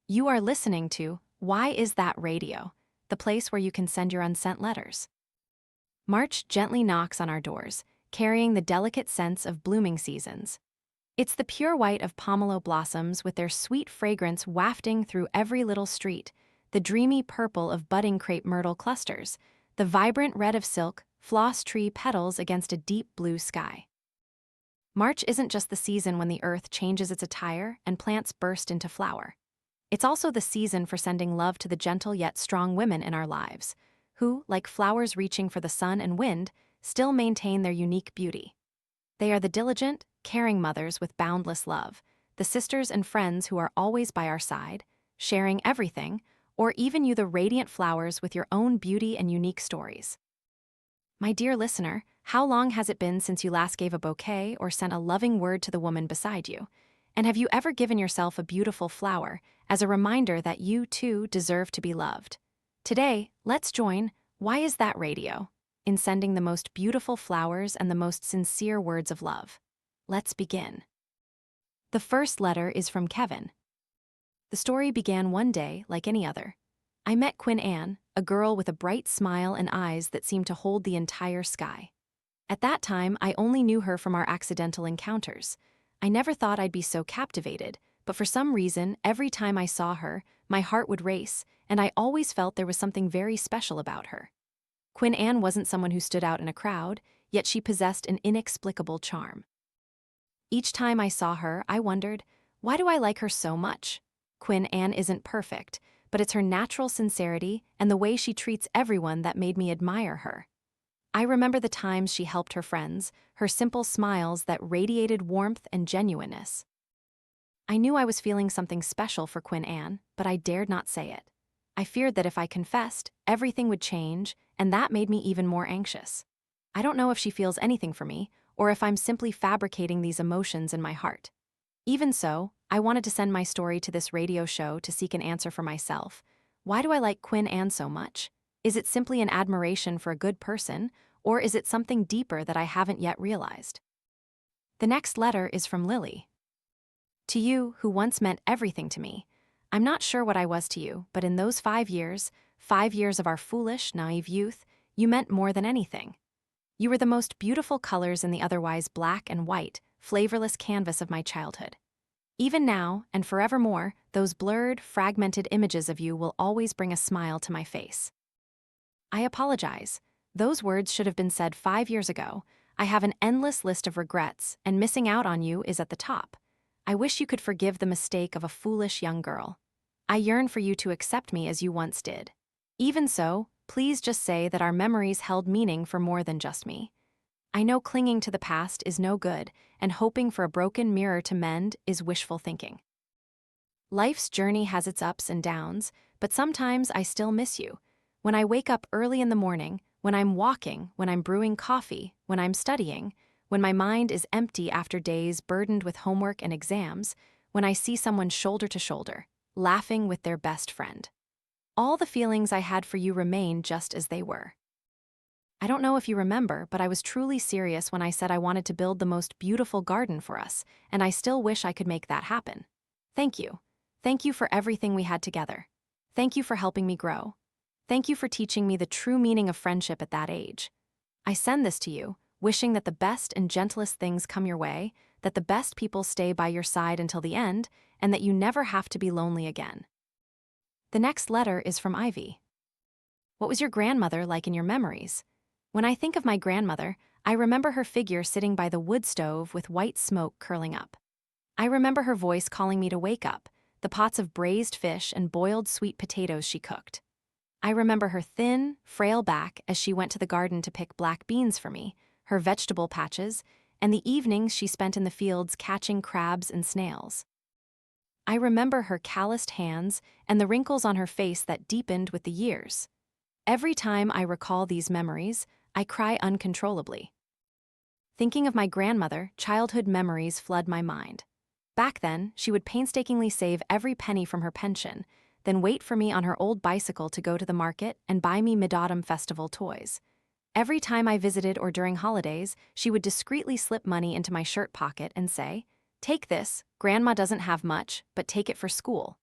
You are listening to Why Is That Radio, the place where you can send your unsent letters. March gently knocks on our doors, carrying the delicate scents of blooming seasons. It's the pure white of pomelo blossoms with their sweet fragrance wafting through every little street, the dreamy purple of budding crepe myrtle clusters, the vibrant red of silk, floss tree petals against a deep blue sky. March isn't just the season when the earth changes its attire and plants burst into flower. It's also the season for sending love to the gentle yet strong women in our lives, who, like flowers reaching for the sun and wind, still maintain their unique beauty. They are the diligent, caring mothers with boundless love, the sisters and friends who are always by our side, sharing everything, or even you the radiant flowers with your own beauty and unique stories. My dear listener, how long has it been since you last gave a bouquet or sent a loving word to the woman beside you? And have you ever given yourself a beautiful flower as a reminder that you, too, deserve to be loved? Today, let's join Why Is That Radio in sending the most beautiful flowers and the most sincere words of love. Let's begin. The first letter is from Kevin. The story began one day like any other. I met Quinn Anne, a girl with a bright smile and eyes that seemed to hold the entire sky. At that time, I only knew her from our accidental encounters. I never thought I'd be so captivated, but for some reason, every time I saw her, my heart would race, and I always felt there was something very special about her. Quinn Anne wasn't someone who stood out in a crowd, yet she possessed an inexplicable charm. Each time I saw her, I wondered, why do I like her so much? Quinn Anne isn't perfect, but it's her natural sincerity and the way she treats everyone that made me admire her. I remember the times she helped her friends, her simple smiles that radiated warmth and genuineness. I knew I was feeling something special for Quinn Anne, but I dared not say it. I feared that if I confessed, everything would change, and that made me even more anxious. I don't know if she feels anything for me, or if I'm simply fabricating these emotions in my heart. Even so, I wanted to send my story to this radio show to seek an answer for myself. Why do I like Quinn Anne so much? Is it simply an admiration for a good person, or is it something deeper that I haven't yet realized? The next letter is from Lily. To you, who once meant everything to me, I'm not sure what I was to you, but in those 5 years of our foolish, naive youth, you meant more than anything. You were the most beautiful colors in the otherwise black and white, flavorless canvas of my childhood. Even now, and forevermore, those blurred, fragmented images of you will always bring a smile to my face. I apologize. Those words should have been said 5 years ago. I have an endless list of regrets, and missing out on you is at the top. I wish you could forgive the mistake of a foolish young girl. I yearn for you to accept me as you once did. Even so, please just say that our memories held meaning for more than just me. I know clinging to the past is no good, and hoping for a broken mirror to mend is wishful thinking. Life's journey has its ups and downs, but sometimes I still miss you. When I wake up early in the morning, when I'm walking, when I'm brewing coffee, when I'm studying, when my mind is empty after days burdened with homework and exams, when I see someone shoulder to shoulder, laughing with their best friend. All the feelings I had for you remain just as they were. I don't know if you remember, but I was truly serious when I said I wanted to build the most beautiful garden for us, and I still wish I could make that happen. Thank you. Thank you for everything we had together. Thank you for helping me grow. Thank you for teaching me the true meaning of friendship at that age. I send this to you, wishing that the best and gentlest things come your way, that the best people stay by your side until the end, and that you never have to be lonely again. The next letter is from Ivy. What was your grandmother like in your memories? When I think of my grandmother, I remember her figure sitting by the wood stove with white smoke curling up. I remember her voice calling me to wake up, the pots of braised fish and boiled sweet potatoes she cooked. I remember her thin, frail back as she went to the garden to pick black beans for me, her vegetable patches, and the evenings she spent in the fields catching crabs and snails. I remember her calloused hands and the wrinkles on her face that deepened with the years. Every time I recall these memories, I cry uncontrollably. Thinking of my grandmother, childhood memories flood my mind. Back then, she would painstakingly save every penny from her pension, then wait for me on her old bicycle to go to the market and buy me mid-autumn festival toys. Every time I visited or during holidays, she would discreetly slip money into my shirt pocket and say, "Take this, Grandma doesn't have much, but take it for school."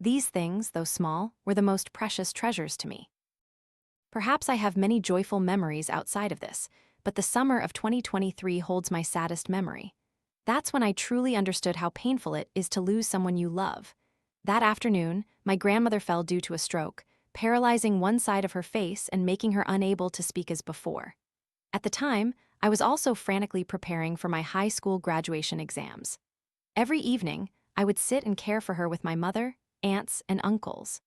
These things, though small, were the most precious treasures to me. Perhaps I have many joyful memories outside of this, but the summer of 2023 holds my saddest memory. That's when I truly understood how painful it is to lose someone you love. That afternoon, my grandmother fell due to a stroke, paralyzing one side of her face and making her unable to speak as before. At the time, I was also frantically preparing for my high school graduation exams. Every evening, I would sit and care for her with my mother, aunts, and uncles.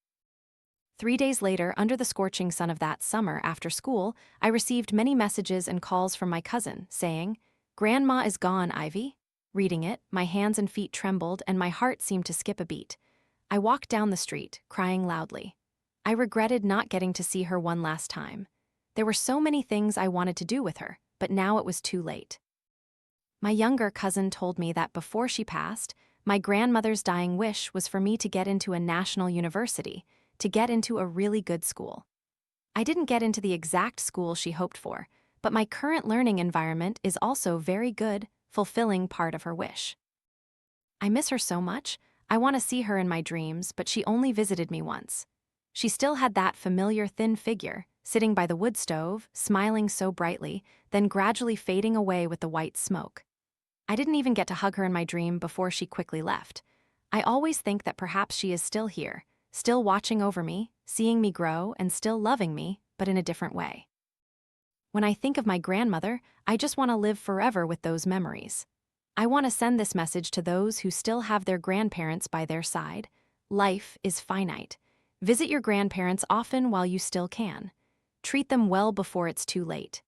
3 days later, under the scorching sun of that summer after school, I received many messages and calls from my cousin, saying, "Grandma is gone, Ivy." Reading it, my hands and feet trembled and my heart seemed to skip a beat. I walked down the street, crying loudly. I regretted not getting to see her one last time. There were so many things I wanted to do with her, but now it was too late. My younger cousin told me that before she passed, my grandmother's dying wish was for me to get into a national university, to get into a really good school. I didn't get into the exact school she hoped for, but my current learning environment is also very good, fulfilling part of her wish. I miss her so much. I want to see her in my dreams, but she only visited me once. She still had that familiar thin figure, sitting by the wood stove, smiling so brightly, then gradually fading away with the white smoke. I didn't even get to hug her in my dream before she quickly left. I always think that perhaps she is still here, still watching over me, seeing me grow, and still loving me, but in a different way. When I think of my grandmother, I just want to live forever with those memories. I want to send this message to those who still have their grandparents by their side. Life is finite. Visit your grandparents often while you still can. Treat them well before it's too late.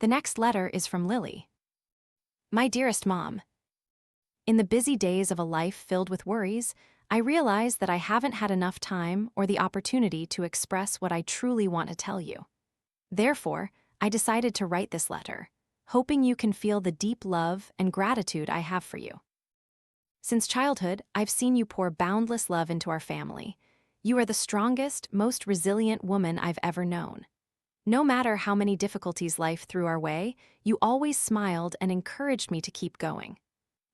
The next letter is from Lily. My dearest Mom, in the busy days of a life filled with worries, I realize that I haven't had enough time or the opportunity to express what I truly want to tell you. Therefore, I decided to write this letter, hoping you can feel the deep love and gratitude I have for you. Since childhood, I've seen you pour boundless love into our family. You are the strongest, most resilient woman I've ever known. No matter how many difficulties life threw our way, you always smiled and encouraged me to keep going.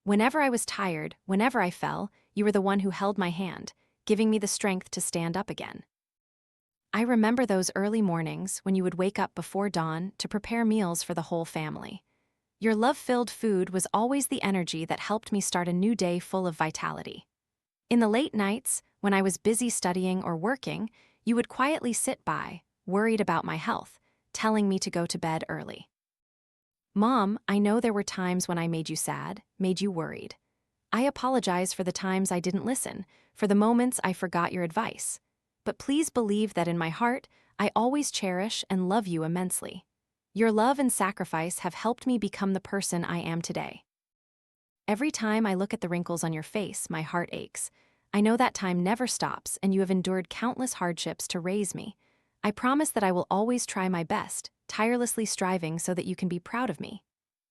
Whenever I was tired, whenever I fell, you were the one who held my hand, giving me the strength to stand up again. I remember those early mornings when you would wake up before dawn to prepare meals for the whole family. Your love-filled food was always the energy that helped me start a new day full of vitality. In the late nights, when I was busy studying or working, you would quietly sit by, worried about my health, telling me to go to bed early. Mom, I know there were times when I made you sad, made you worried. I apologize for the times I didn't listen, for the moments I forgot your advice. But please believe that in my heart, I always cherish and love you immensely. Your love and sacrifice have helped me become the person I am today. Every time I look at the wrinkles on your face, my heart aches. I know that time never stops, and you have endured countless hardships to raise me. I promise that I will always try my best, tirelessly striving so that you can be proud of me.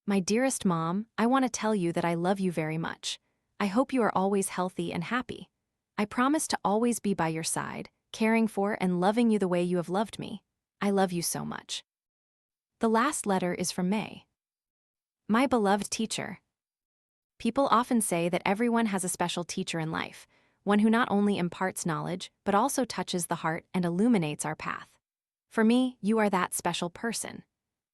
My dearest Mom, I want to tell you that I love you very much. I hope you are always healthy and happy. I promise to always be by your side, caring for and loving you the way you have loved me. I love you so much. The last letter is from May. My beloved teacher. People often say that everyone has a special teacher in life, one who not only imparts knowledge, but also touches the heart and illuminates our path. For me, you are that special person.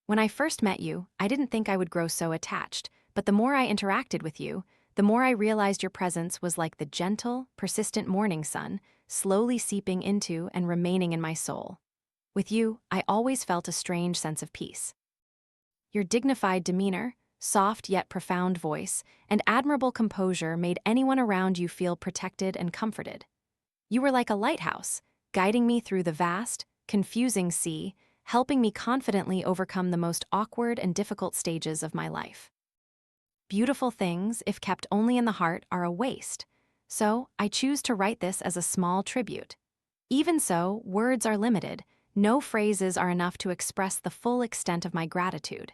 When I first met you, I didn't think I would grow so attached, but the more I interacted with you, the more I realized your presence was like the gentle, persistent morning sun, slowly seeping into and remaining in my soul. With you, I always felt a strange sense of peace. Your dignified demeanor, soft yet profound voice, and admirable composure made anyone around you feel protected and comforted. You were like a lighthouse, guiding me through the vast, confusing sea, helping me confidently overcome the most awkward and difficult stages of my life. Beautiful things, if kept only in the heart, are a waste, so I choose to write this as a small tribute. Even so, words are limited. No phrases are enough to express the full extent of my gratitude.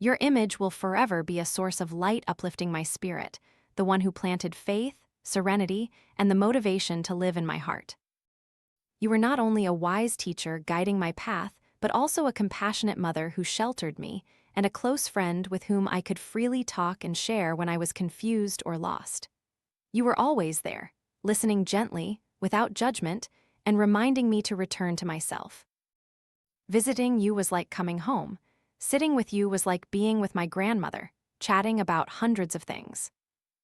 Your image will forever be a source of light uplifting my spirit, the one who planted faith, serenity, and the motivation to live in my heart. You were not only a wise teacher guiding my path, but also a compassionate mother who sheltered me, and a close friend with whom I could freely talk and share when I was confused or lost. You were always there, listening gently, without judgment, and reminding me to return to myself. Visiting you was like coming home. Sitting with you was like being with my grandmother, chatting about hundreds of things.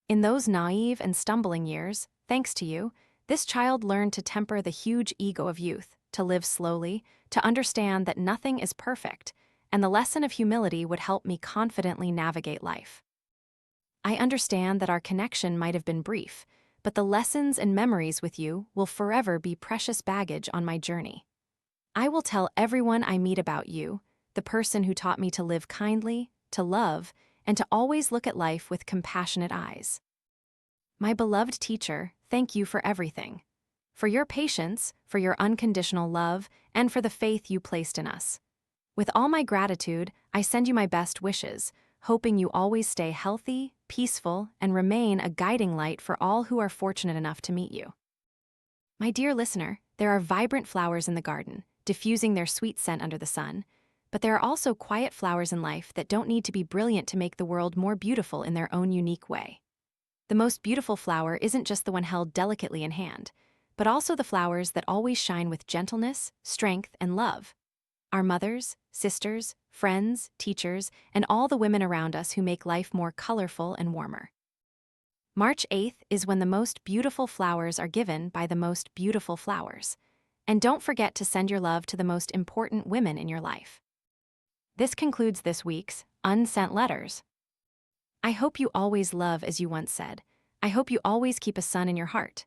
In those naive and stumbling years, thanks to you, this child learned to temper the huge ego of youth, to live slowly, to understand that nothing is perfect, and the lesson of humility would help me confidently navigate life. I understand that our connection might have been brief, but the lessons and memories with you will forever be precious baggage on my journey. I will tell everyone I meet about you, the person who taught me to live kindly, to love, and to always look at life with compassionate eyes. My beloved teacher, thank you for everything. For your patience, for your unconditional love, and for the faith you placed in us. With all my gratitude, I send you my best wishes, hoping you always stay healthy, peaceful, and remain a guiding light for all who are fortunate enough to meet you. My dear listener, there are vibrant flowers in the garden, diffusing their sweet scent under the sun, but there are also quiet flowers in life that don't need to be brilliant to make the world more beautiful in their own unique way. The most beautiful flower isn't just the one held delicately in hand, but also the flowers that always shine with gentleness, strength, and love. Our mothers, sisters, friends, teachers, and all the women around us who make life more colorful and warmer. March 8th is when the most beautiful flowers are given by the most beautiful flowers. And don't forget to send your love to the most important women in your life. This concludes this week's Unsent Letters. I hope you always love as you once said. I hope you always keep a sun in your heart.